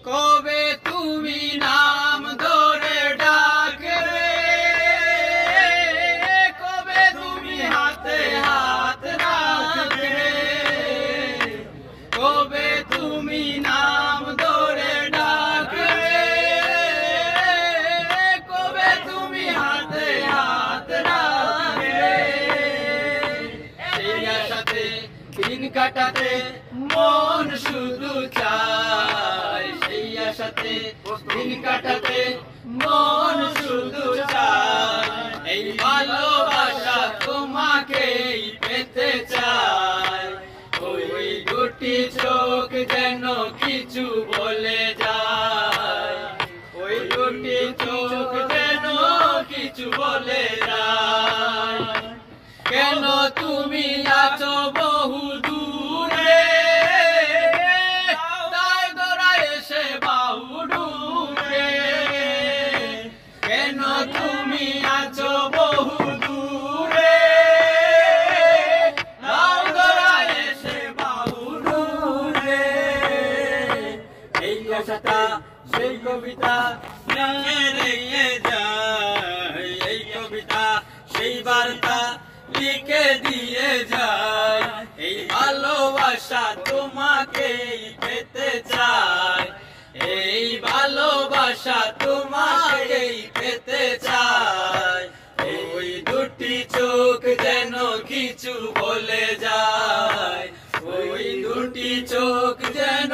কবে তুমি নাম ধরে ডাকবে, কবে তুমি হাতে হাত রাখবে, কবে তুমি নাম ধরে ডাকবে, কবে তুমি হাতে হাত রাখবে। সেই আশাতে দিন কাটাতে মন শুধু চায়, সেই আশাতে দিন কাটাতে মন শুধু চায়। এই ভালোবাসা তোমাকেই পেতে চায়, ওই দুটি চোখ যেন কিছু বলে যায়, ওই দুটি চোখ যেন কিছু বলে যায়। কেন তুমি আছো বহু দূরে, তাই ধরা এসে বাহু ডুবে, কেন তুমি আছো বহু দূরে, তাই ধরা এসে বাহু ডুবে। এই আশাটা সেই কবিতা রেখে যায়, এই কবিতা সেই বার্তা লিখে দিয়ে যায়। এই ভালোবাসা তোমাকেই পেতে চায়, এই ভালোবাসা তোমাকেই পেতে চায়। ওই দুটি চোখ যেন কিছু বলে যায়, ওই দুটি চোখ যেন